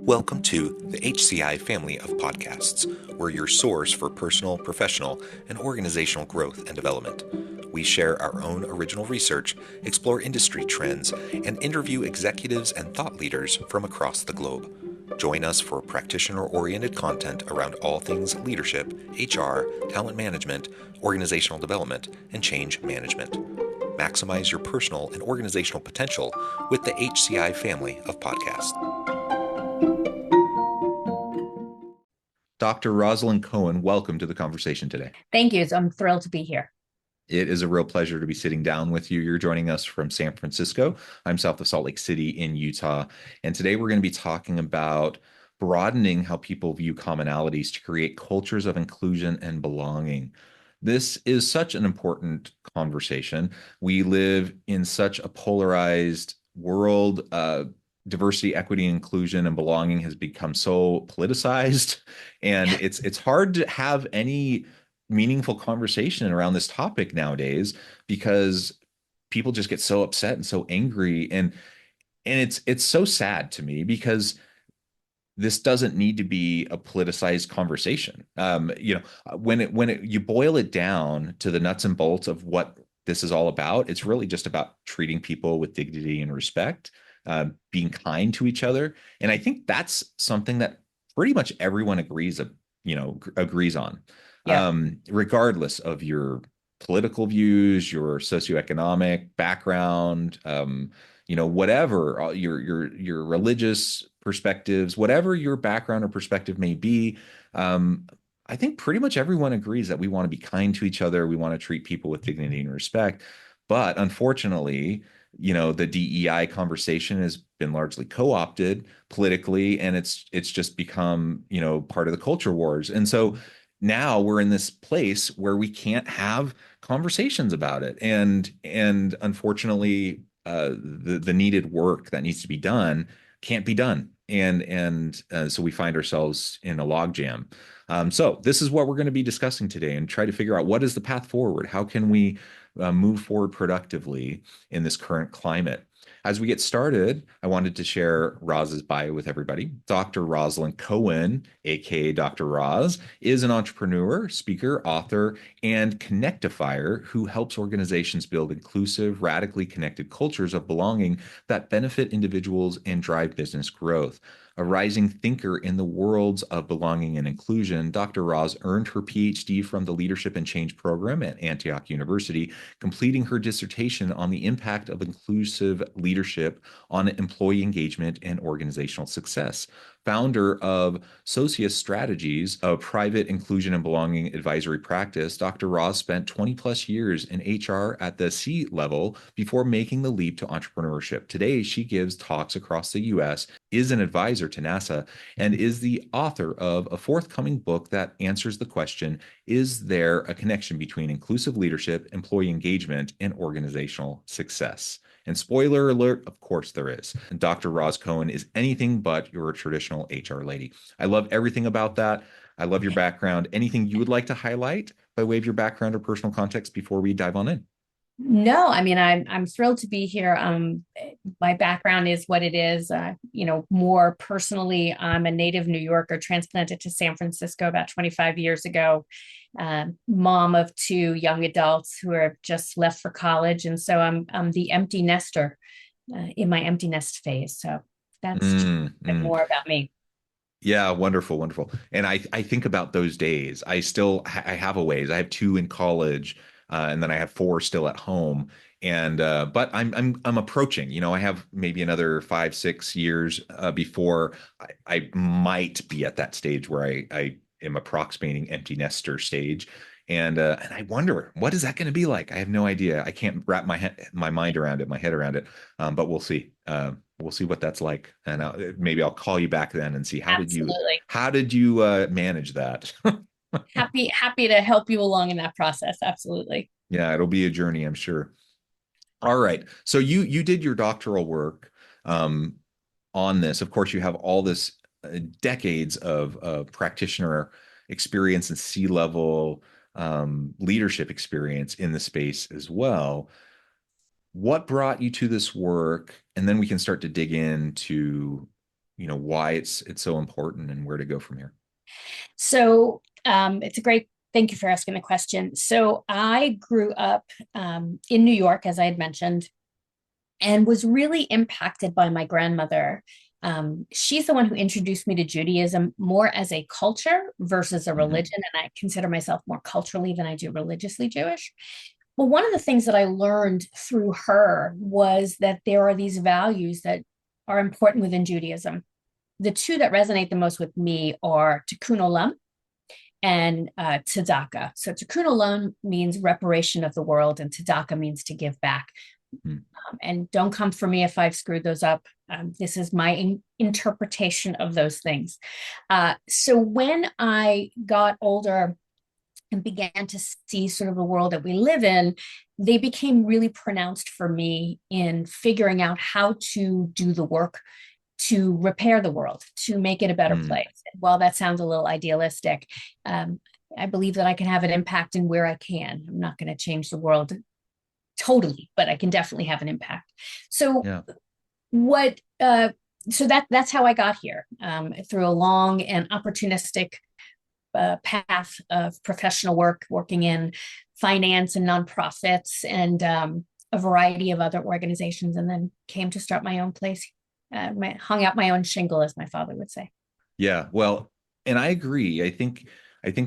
Welcome to the HCI family of podcasts. We're your source for personal, professional, and organizational growth and development. We share our own original research, explore industry trends, and interview executives and thought leaders from across the globe. Join us for practitioner-oriented content around all things leadership, HR, talent management, organizational development, and change management. Maximize your personal and organizational potential with the HCI family of podcasts. Dr. Rosalind Cohen, welcome to the conversation today. Thank you. I'm thrilled to be here. It is a real pleasure to be sitting down with you. You're joining us from San Francisco. I'm south of Salt Lake City in Utah. And today we're going to be talking about broadening how people view commonalities to create cultures of inclusion and belonging. This is such an important conversation. We live in such a polarized world. Diversity, equity, inclusion, and belonging has become so politicized, and it's hard to have any meaningful conversation around this topic nowadays because people just get so upset and so angry, and it's so sad to me because this doesn't need to be a politicized conversation. When you boil it down to the nuts and bolts of what this is all about, it's really just about treating people with dignity and respect, being kind to each other. And I think that's something that pretty much everyone agrees on, Yeah. regardless of your political views, your socioeconomic background, whatever your religious perspectives, whatever your background or perspective may be. I think pretty much everyone agrees that we want to be kind to each other. We want to treat people with dignity and respect. But unfortunately, the DEI conversation has been largely co-opted politically, and it's just become, part of the culture wars. And so now we're in this place where we can't have conversations about it. And unfortunately, the needed work that needs to be done can't be done. And so we find ourselves in a logjam. So this is what we're going to be discussing today and try to figure out what is the path forward. How can we move forward productively in this current climate? As we get started, I wanted to share Roz's bio with everybody. Dr. Rosalind Cohen, aka Dr. Roz, is an entrepreneur, speaker, author, and connectifier who helps organizations build inclusive, radically connected cultures of belonging that benefit individuals and drive business growth. A rising thinker in the worlds of belonging and inclusion, Dr. Roz earned her PhD from the Leadership and Change program at Antioch University, completing her dissertation on the impact of inclusive leadership on employee engagement and organizational success. Founder of Socius Strategies, a private inclusion and belonging advisory practice, Dr. Roz spent 20 plus years in HR at the C level before making the leap to entrepreneurship. Today, she gives talks across the US, is an advisor to NASA, and is the author of a forthcoming book that answers the question, is there a connection between inclusive leadership, employee engagement, and organizational success? And spoiler alert, of course there is. And Dr. Roz Cohen is anything but your traditional HR lady. I love everything about that. I love your background. Anything you would like to highlight by way of your background or personal context before we dive on in? No, I mean, I'm thrilled to be here. My background is what it is. More personally, I'm a native New Yorker, transplanted to San Francisco about 25 years ago. Mom of two young adults who are just left for college, and so I'm the empty nester in my empty nest phase. So that's just a bit more about me. Yeah, wonderful, wonderful. And I think about those days. I have a ways. I have two in college, and then I have four still at home. And but I'm approaching. I have maybe another 5, 6 years before I might be at that stage where I am approximating empty nester stage. And I wonder, what is that going to be like? I have no idea. I can't wrap my mind around it, my head around it. But we'll see. We'll see what that's like, and maybe I'll call you back then and see Absolutely. how did you manage that? Happy to help you along in that process. Absolutely. Yeah, it'll be a journey, I'm sure. All right, so you did your doctoral work um, on this. Of course, you have all this decades of practitioner experience and C-level leadership experience in the space as well. What brought you to this work? And then we can start to dig into why it's so important and where to go from here. So it's a great, thank you for asking the question. So I grew up in New York, as I had mentioned, and was really impacted by my grandmother. She's the one who introduced me to Judaism more as a culture versus a Hmm. religion. And I consider myself more culturally than I do religiously Jewish. Well, one of the things that I learned through her was that there are these values that are important within Judaism. The two that resonate the most with me are tikkun olam and tzedakah. So tikkun olam means reparation of the world, and tzedakah means to give back. And don't come for me if I've screwed those up. This is my interpretation of those things. So when I got older and began to see sort of the world that we live in, they became really pronounced for me in figuring out how to do the work to repair the world, to make it a better Mm. place. While that sounds a little idealistic, um, I believe that I can have an impact in where I can. I'm not going to change the world totally, but I can definitely have an impact. So Yeah. what? So that's how I got here, through a long and opportunistic path of professional work, working in finance and nonprofits and a variety of other organizations, and then came to start my own place, hung out my own shingle, as my father would say. Yeah, well, and I agree. I think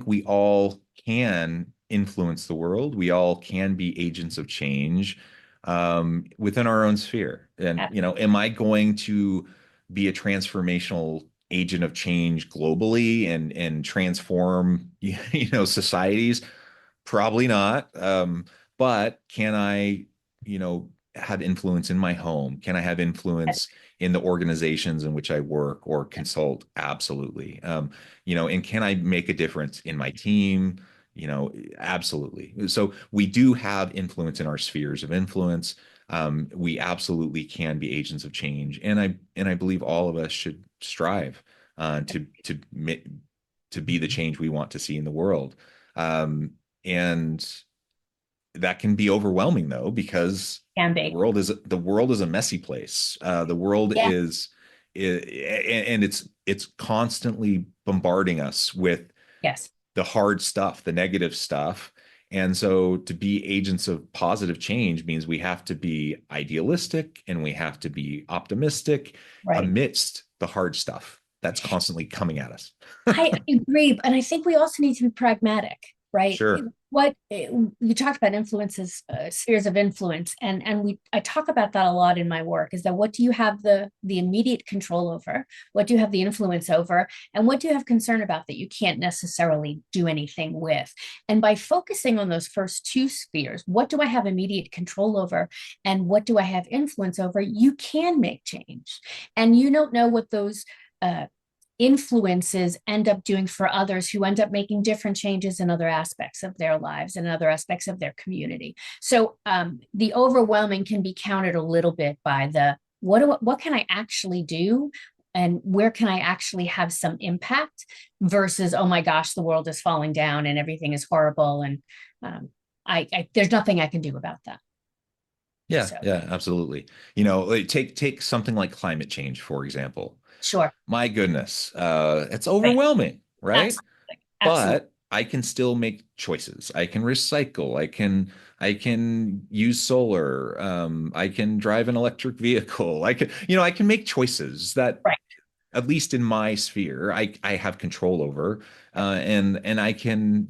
we all can influence the world. We all can be agents of change within our own sphere. And am I going to be a transformational agent of change globally and transform societies? Probably not. But can I, have influence in my home? Can I have influence in the organizations in which I work or consult? Absolutely. And can I make a difference in my team? Absolutely. So we do have influence in our spheres of influence. We absolutely can be agents of change, and I believe all of us should strive to be the change we want to see in the world. And that can be overwhelming though, because Can the be. world is the world is a messy place. The world Yeah. and it's constantly bombarding us with Yes. the hard stuff, the negative stuff. And so to be agents of positive change means we have to be idealistic and we have to be optimistic Right. amidst the hard stuff that's constantly coming at us. I agree, and I think we also need to be pragmatic, right? Sure. What you talked about influences, spheres of influence, and I talk about that a lot in my work. Is that what do you have the immediate control over? What do you have the influence over? And what do you have concern about that you can't necessarily do anything with? And by focusing on those first two spheres, what do I have immediate control over, and what do I have influence over? You can make change, and you don't know what those influences end up doing for others who end up making different changes in other aspects of their lives and other aspects of their community. So the overwhelming can be countered a little bit by the what can I actually do, and where can I actually have some impact, versus oh my gosh, the world is falling down and everything is horrible, and there's nothing I can do about that. Yeah, So yeah, absolutely. Like, take something like climate change, for example. sure. My goodness, it's Right. overwhelming, right? Absolutely. Absolutely. But I can still make choices. I can recycle. I can use solar. I can drive an electric vehicle. I can make choices that, Right. at least in my sphere, I have control over, and I can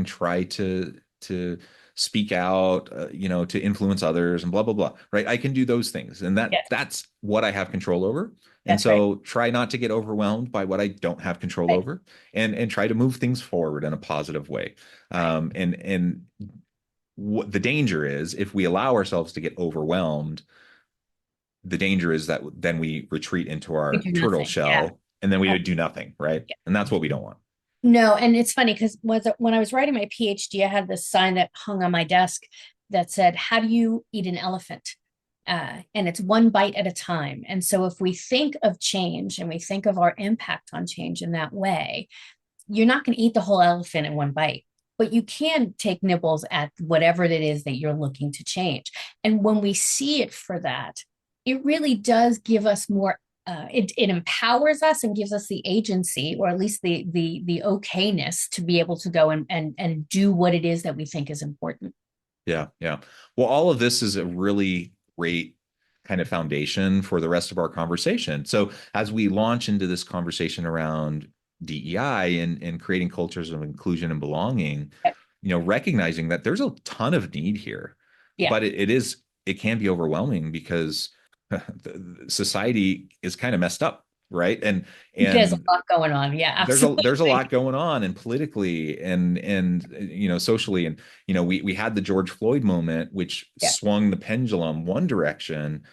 try to speak out, to influence others and blah blah blah. Right? I can do those things, and Yes. that's what I have control over. And That's right. so try not to get overwhelmed by what I don't have control Right. over, and try to move things forward in a positive way. Right. And what the danger is, if we allow ourselves to get overwhelmed, the danger is that then we retreat into We our do turtle nothing. Yeah. shell and then we would do nothing, right? And that's what we don't want. No, and it's funny because when I was writing my PhD, I had this sign that hung on my desk that said, "How do you eat an elephant?" And it's one bite at a time. And so, if we think of change and we think of our impact on change in that way, you're not going to eat the whole elephant in one bite, but you can take nibbles at whatever it is that you're looking to change. And when we see it for that, it really does give us more it empowers us and gives us the agency, or at least the okayness to be able to go and do what it is that we think is important. Yeah, yeah. Well, all of this is a really great kind of foundation for the rest of our conversation. So as we launch into this conversation around DEI and creating cultures of inclusion and belonging, recognizing that there's a ton of need here, Yeah, but it can be overwhelming because society is kind of messed up, right? there's a And lot going on. Yeah, there's a absolutely. lot going on and politically and socially, and we had the George Floyd moment, which Yeah, swung the pendulum one direction.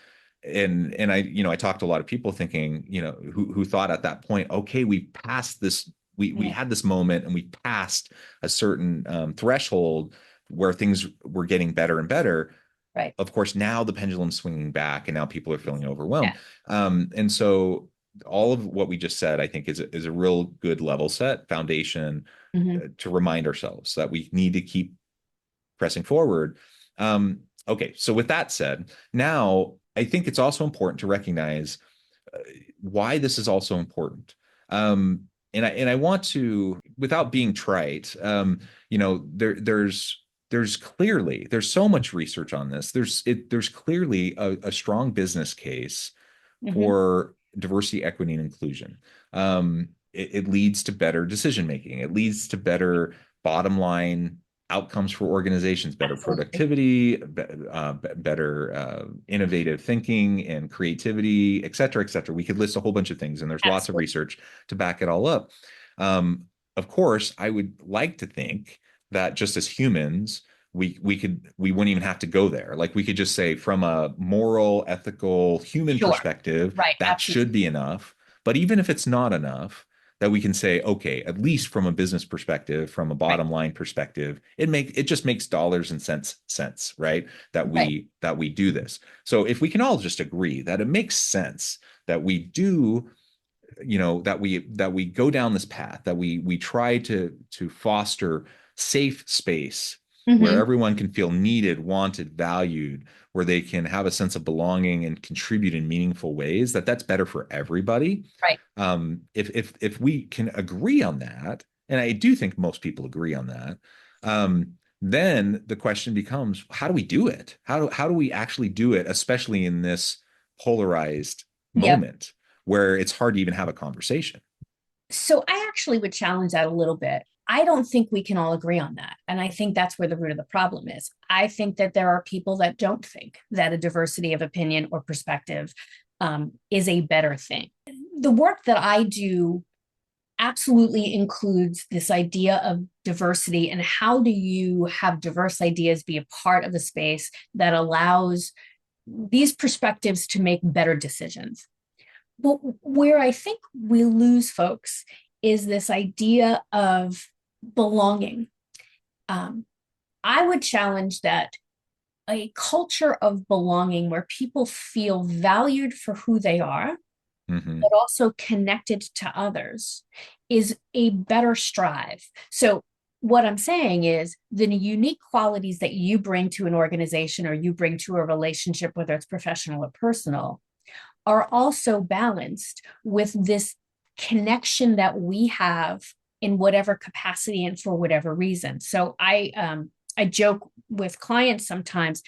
And I talked to a lot of people thinking, who thought at that point, okay, we passed this, we yeah, had this moment and we passed a certain threshold where things were getting better and better. right. Of course, now the pendulum's swinging back and now people are feeling Yeah. overwhelmed. And so all of what we just said, I think, is a real good level set foundation Hmm. to remind ourselves that we need to keep pressing forward. Okay, so with that said, now I think it's also important to recognize uh, why this is also important. And I want to, without being trite, there's so much research on this. There's clearly a strong business case Hmm. for diversity, equity, and inclusion. It leads to better decision making. It leads to better bottom line outcomes for organizations, better Absolutely. productivity, better innovative thinking and creativity, et cetera, et cetera. We could list a whole bunch of things, and there's lots of Absolutely. research to back it all up. Um, of course, I would like to think that just as humans, we wouldn't even have to go there. Like we could just say from a moral, ethical, human Sure. perspective, Right. that Absolutely. should be enough. But even if it's not enough, that we can say, okay, at least from a business perspective, from a Right. bottom line perspective, it just makes dollars and cents sense, right? That Right. we do this. So if we can all just agree that it makes sense that we do, that we go down this path, that we try to foster safe space where Hmm. everyone can feel needed, wanted, valued, where they can have a sense of belonging and contribute in meaningful ways, that's better for everybody. Right. If we can agree on that, and I do think most people agree on that, then the question becomes, how do we do it? How do we actually do it, especially in this polarized Yep. moment where it's hard to even have a conversation? So I actually would challenge that a little bit. I don't think we can all agree on that. And I think that's where the root of the problem is. I think that there are people that don't think that a diversity of opinion or perspective is a better thing. The work that I do absolutely includes this idea of diversity, and how do you have diverse ideas be a part of the space that allows these perspectives to make better decisions. But where I think we lose folks is this idea of belonging. Um, I would challenge that a culture of belonging where people feel valued for who they are, Mm-hmm. but also connected to others, is a better strive. So, what I'm saying is the unique qualities that you bring to an organization or you bring to a relationship, whether it's professional or personal, are also balanced with this connection that we have in whatever capacity and for whatever reason. So I joke with clients sometimes.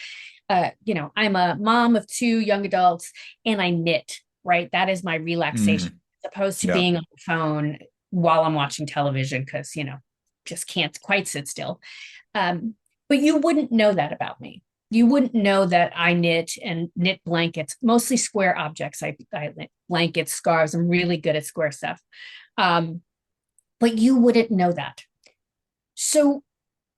I'm a mom of two young adults and I knit. Right, that is my relaxation, Mm-hmm. as opposed to Yeah. being on the phone while I'm watching television because just can't quite sit still. Um, but you wouldn't know that about me. You wouldn't know that I knit and knit blankets, mostly square objects. I knit blankets, scarves. I'm really good at square stuff. Um, but you wouldn't know that. So,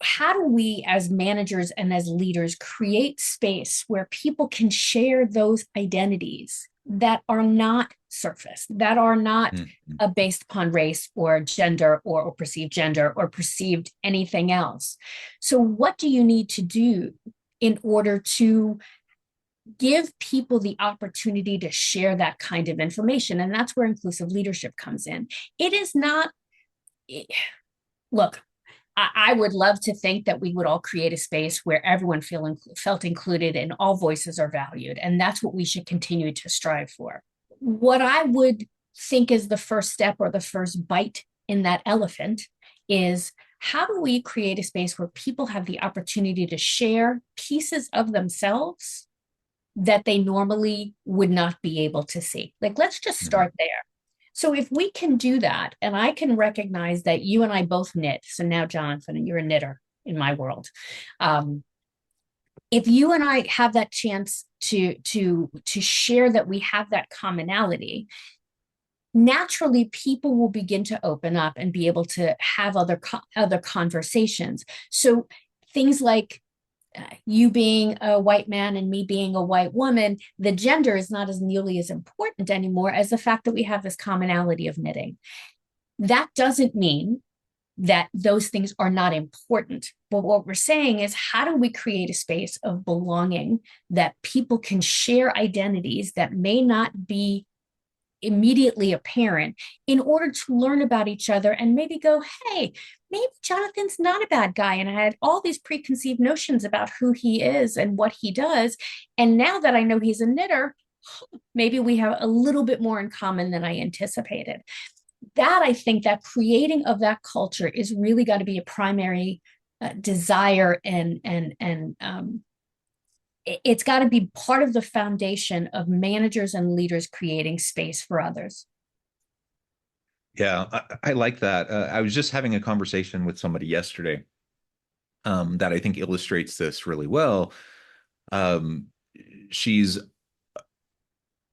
how do we, as managers and as leaders, create space where people can share those identities that are not surface, that are not Mm-hmm. based upon race or gender or perceived gender or perceived anything else? So, what do you need to do in order to give people the opportunity to share that kind of information? And that's where inclusive leadership comes in. It is not, look, I would love to think that we would all create a space where everyone felt included and all voices are valued. And that's what we should continue to strive for. what I would think is the first step or the first bite in that elephant is, how do we create a space where people have the opportunity to share pieces of themselves that they normally would not be able to see? Like, let's just Mhm. start there. So if we can do that, and I can recognize that you and I both knit. So now, Jonathan, you're a knitter in my world. Um, if you and I have that chance to share that we have that commonality, naturally people will begin to open up and be able to have other conversations. So things like you being a white man and me being a white woman, the gender is not as nearly as important anymore as the fact that we have this commonality of knitting. That doesn't mean that those things are not important. But what we're saying is, how do we create a space of belonging that people can share identities that may not be immediately apparent, in order to learn about each other and maybe go, hey, maybe Jonathan's not a bad guy. And I had all these preconceived notions about who he is and what he does. And now that I know he's a knitter, maybe we have a little bit more in common than I anticipated. That, I think, that creating of that culture is really got to be a primary desire, and it's got to be part of the foundation of managers and leaders creating space for others. Yeah, I like that. I was just having a conversation with somebody yesterday that I think illustrates this really well. Um, she's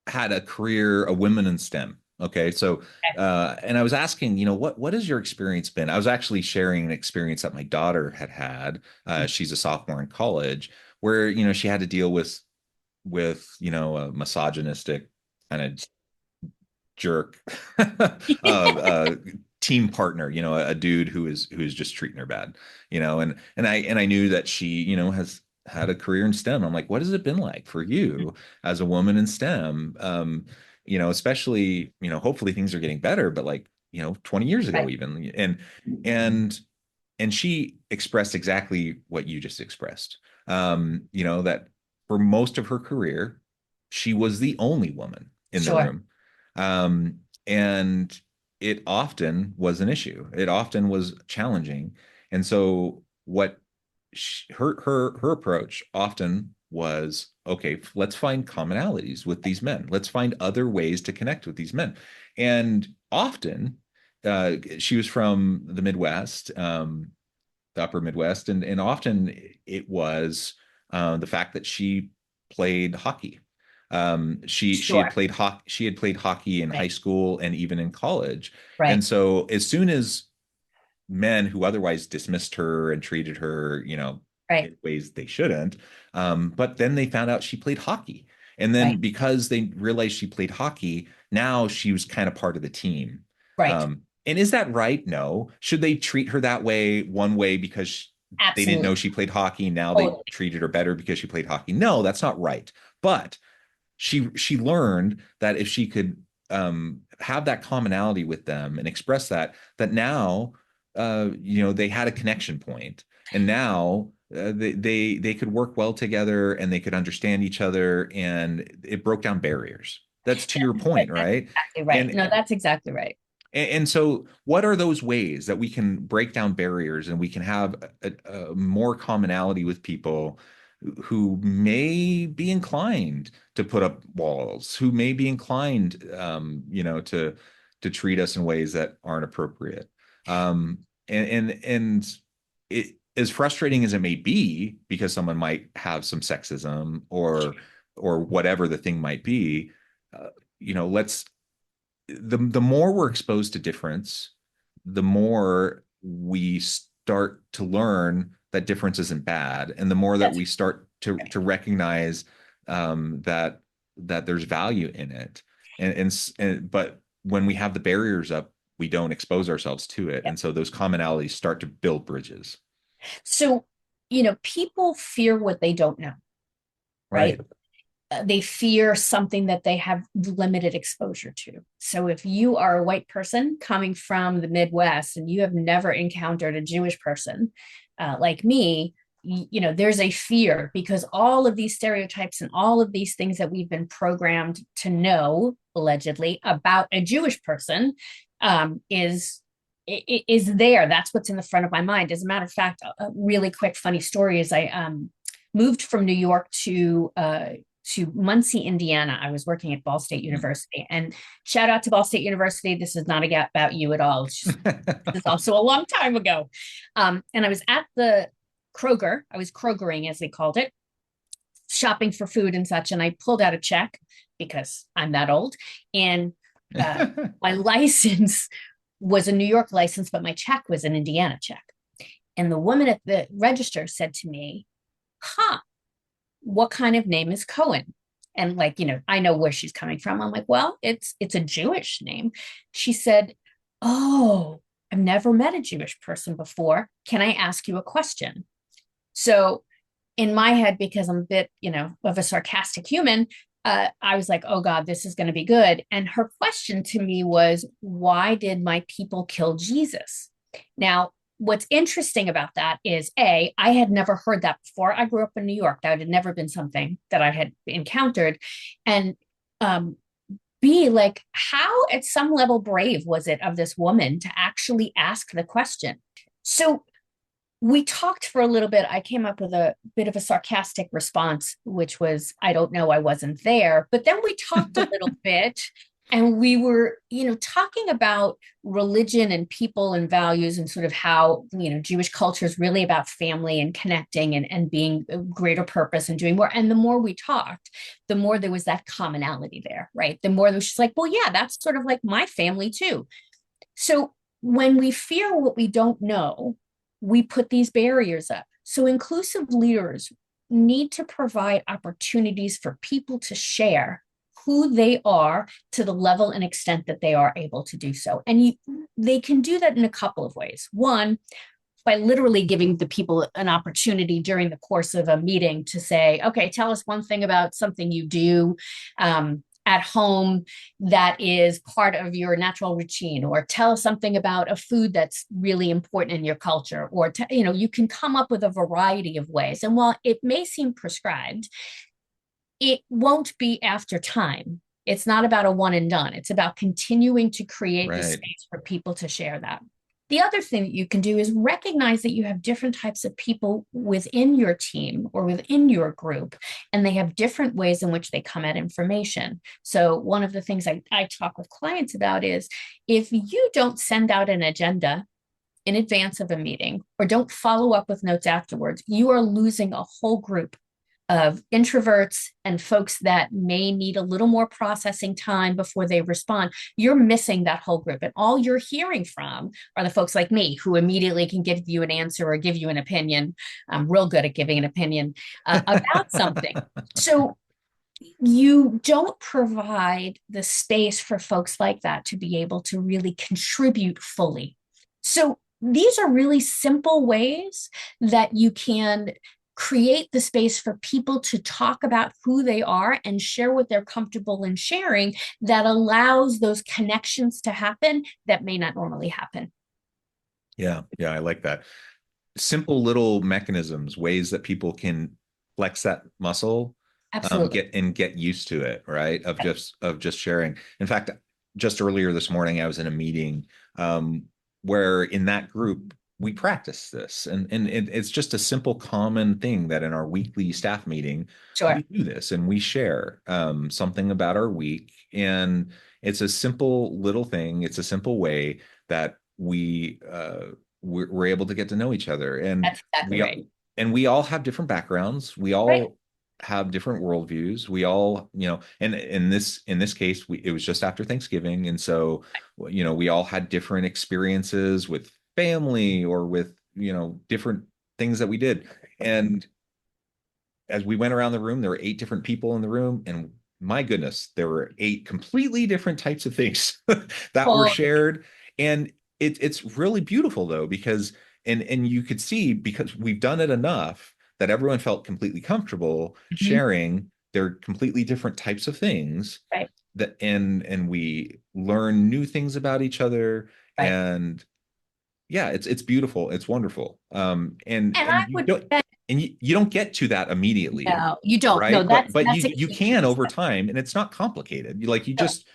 had a career, a women in STEM. Okay, so and I was asking, what has your experience been? I was actually sharing an experience that my daughter had had. She's a sophomore in college, where she had to deal with a misogynistic kind of jerk uh team partner, a dude who is just treating her bad, and I knew that she has had a career in STEM. I'm like, what has it been like for you as a woman in STEM? Especially, hopefully things are getting better, but like, 20 years ago Right. even. And she expressed exactly what you just expressed. That for most of her career, she was the only woman in the Sure. room. And it often was an issue. It often was challenging. And so her approach often was, okay, let's find commonalities with these men. Let's find other ways to connect with these men. And often she was from the Midwest, the upper Midwest, and often it was the fact that she played hockey. Sure. She had played hockey in high Right. school and even in college. And Right. so as soon as men who otherwise dismissed her and treated her, Right. in ways they shouldn't, but then they found out she played hockey. And then Right. because they realized she played hockey, now she was kind of part of the team. Right. And is that right? No. Should they treat her that way, one way, because they didn't know Absolutely. she played hockey? Now they Totally. treated her better because she played hockey. No, that's not right. But she learned that if she could have that commonality with them and express that now they had a connection point, and now they could work well together and they could understand each other, and it broke down barriers. That's to your point, That's right? exactly right. And No, that's exactly right. and so, what are those ways that we can break down barriers and we can have a more commonality with people who may be inclined to put up walls, who may be inclined, to treat us in ways that aren't appropriate? And it, as frustrating as it may be, because someone might have some sexism or whatever the thing might be, uh, let's the more we're exposed to difference, the more we start to learn that difference isn't bad, and the more that That's we start to recognize that there's value in it. But when we have the barriers up, we don't expose ourselves to it, yeah. and so those commonalities start to build bridges. So, people fear what they don't know, right? Right. They fear something that they have limited exposure to. So if you are a white person coming from the Midwest and you have never encountered a Jewish person like me, there's a fear, because all of these stereotypes and all of these things that we've been programmed to know allegedly, about a Jewish person is there. That's what's in the front of my mind. As a matter of fact, a really quick funny story is I moved from New York to Muncie, Indiana. I was working at Ball State University, and shout out to Ball State University. This is not about you at all. It's just, this is also a long time ago. And I was at the Kroger. I was Krogering, as they called it, shopping for food and such. And I pulled out a check because I'm that old. And my license was a New York license, but my check was an Indiana check. And the woman at the register said to me, huh, what kind of name is Cohen? And like, I know where she's coming from. I'm like, well, it's a Jewish name. She said, oh, I've never met a Jewish person before. Can I ask you a question? So in my head, because I'm a bit, of a sarcastic human, I was like, oh God, this is going to be good. And her question to me was, why did my people kill Jesus? Now, what's interesting about that is I had never heard that before. I grew up in New York. That had never been something that I had encountered. And B, like, how at some level brave was it of this woman to actually ask the question? So we talked for a little bit. I came up with a bit of a sarcastic response, which was, I don't know, I wasn't there. But then we talked a little bit, and we were, talking about religion and people and values, and sort of how, Jewish culture is really about family and connecting and being a greater purpose and doing more. And the more we talked, the more there was that commonality there, right? The more there was just like, well, yeah, that's sort of like my family too. So when we fear what we don't know, we put these barriers up. So inclusive leaders need to provide opportunities for people to share who they are to the level and extent that they are able to do so. And they can do that in a couple of ways. One, by literally giving the people an opportunity during the course of a meeting to say, okay, tell us one thing about something you do at home that is part of your natural routine, or tell us something about a food that's really important in your culture, or you can come up with a variety of ways. And while it may seem prescribed, it won't be after time. It's not about a one and done. It's about continuing to create the Right. space for people to share that. The other thing that you can do is recognize that you have different types of people within your team or within your group, and they have different ways in which they come at information. So one of the things I talk with clients about is, if you don't send out an agenda in advance of a meeting or don't follow up with notes afterwards, you are losing a whole group of introverts and folks that may need a little more processing time before they respond. You're missing that whole group. And all you're hearing from are the folks like me, who immediately can give you an answer or give you an opinion. I'm real good at giving an opinion about something. So you don't provide the space for folks like that to be able to really contribute fully. So these are really simple ways that you can create the space for people to talk about who they are and share what they're comfortable in sharing, that allows those connections to happen that may not normally happen. Yeah, I like that. Simple little mechanisms, ways that people can flex that muscle, Absolutely. get used to it, right? Of just sharing. In fact, just earlier this morning, I was in a meeting where in that group we practice this, and it's just a simple, common thing that in our weekly staff meeting Sure. we do this and we share something about our week, and it's a simple little thing. It's a simple way that we're able to get to know each other, and That's exactly we right. we all have different backgrounds. We Right. all have different worldviews. We all, and in this case, it was just after Thanksgiving, and so we all had different experiences with family or with different things that we did. And as we went around the room, there were 8 different people in the room, and my goodness, there were 8 completely different types of things that were Well, shared. And it's really beautiful though, because and you could see, because we've done it enough that everyone felt completely comfortable mhm, sharing their completely different types of things, right, that and we learn new things about each other. right. And yeah, it's beautiful, it's wonderful. And And I and you would don't, bet, you don't get to that immediately, no, you don't. No, right? but that's but that's a you key can piece. over time, and it's not complicated. You No, just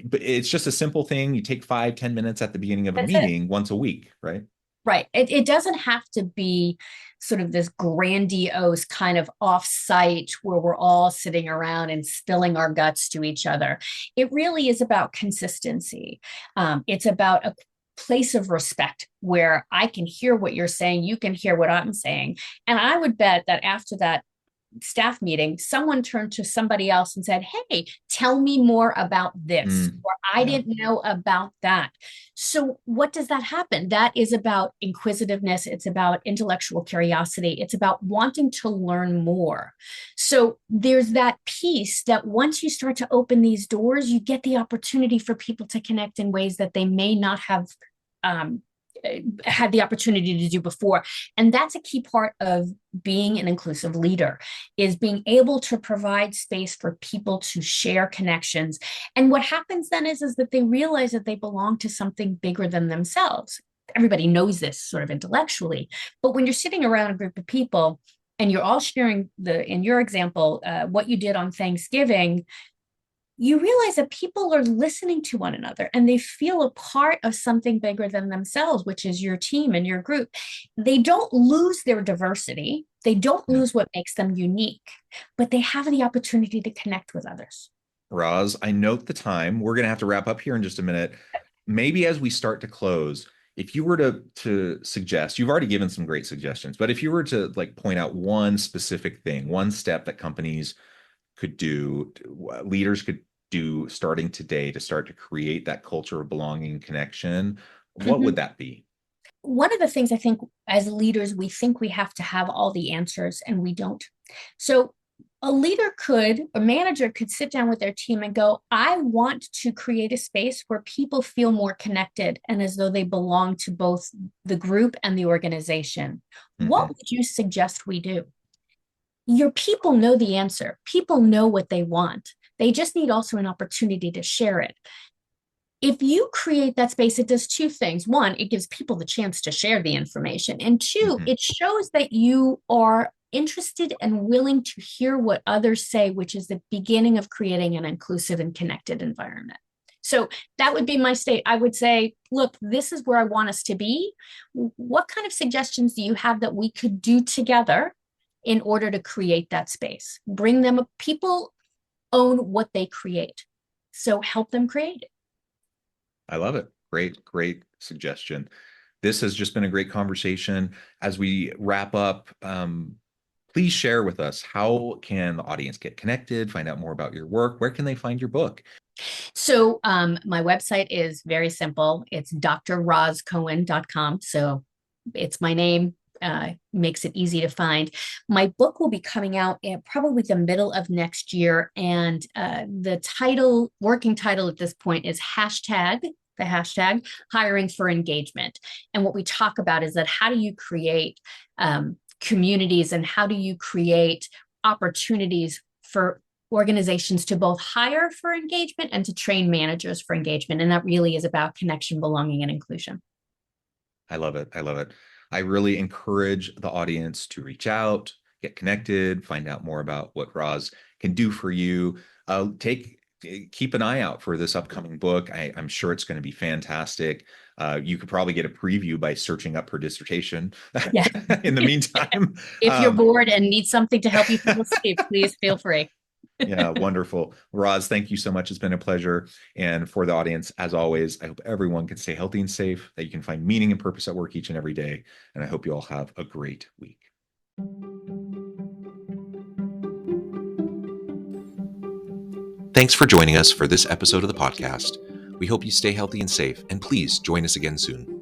but it's just a simple thing. You take 5, 10 minutes at the beginning of a That's it. meeting once a week, right? Right. It doesn't have to be sort of this grandiose kind of offsite where we're all sitting around and spilling our guts to each other. It really is about consistency. It's about a place of respect where I can hear what you're saying, you can hear what I'm saying. And I would bet that after that staff meeting, someone turned to somebody else and said, "Hey, tell me more about this," Mm, or "I yeah. didn't know about that." So, what does that happen? That is about inquisitiveness. It's about intellectual curiosity. It's about wanting to learn more. So, there's that piece that once you start to open these doors, you get the opportunity for people to connect in ways that they may not have um, had the opportunity to do before. And that's a key part of being an inclusive leader, is being able to provide space for people to share connections. And what happens then is that they realize that they belong to something bigger than themselves. Everybody knows this sort of intellectually, but when you're sitting around a group of people and you're all sharing in your example, what you did on Thanksgiving, you realize that people are listening to one another and they feel a part of something bigger than themselves, which is your team and your group. They don't lose their diversity, they don't Yeah. lose what makes them unique, but they have the opportunity to connect with others. Roz, I note the time. We're going to have to wrap up here in just a minute. Maybe as we start to close, if you were to suggest, you've already given some great suggestions, but if you were to like point out one specific thing, one step that companies could do, leaders could do starting today to start to create that culture of belonging and connection, what would Mhm. that be? One of the things I think as leaders, we think we have to have all the answers and we don't. So a leader could, a manager could sit down with their team and go, "I want to create a space where people feel more connected and as though they belong to both the group and the organization. What Mhm. would you suggest we do?" Your people know the answer. People know what they want. They just need also an opportunity to share it. If you create that space, it does two things. One, it gives people the chance to share the information. And two, Mhm. it shows that you are interested and willing to hear what others say, which is the beginning of creating an inclusive and connected environment. So that would be my state. I would say, look, this is where I want us to be. What kind of suggestions do you have that we could do together in order to create that space? Bring them, people own what they create. So help them create it. I love it. Great, great suggestion. This has just been a great conversation. As we wrap up, please share with us, how can the audience get connected, find out more about your work? Where can they find your book? So my website is very simple. It's drroscohen.com. So it's my name, makes it easy to find. My book will be coming out in probably the middle of next year. And the title, working title at this point, is the hashtag hiring for engagement. And what we talk about is that how do you create communities and how do you create opportunities for organizations to both hire for engagement and to train managers for engagement. And that really is about connection, belonging, and inclusion. I love it. I love it. I really encourage the audience to reach out, get connected, find out more about what Roz can do for you. Keep an eye out for this upcoming book. I'm sure it's going to be fantastic. You could probably get a preview by searching up her dissertation. Yeah. In the meantime, If you're um, bored and need something to help you fall asleep, please feel free. yeah, wonderful. Roz, thank you so much. It's been a pleasure. And for the audience, as always, I hope everyone can stay healthy and safe, that you can find meaning and purpose at work each and every day. And I hope you all have a great week. Thanks for joining us for this episode of the podcast. We hope you stay healthy and safe, and please join us again soon.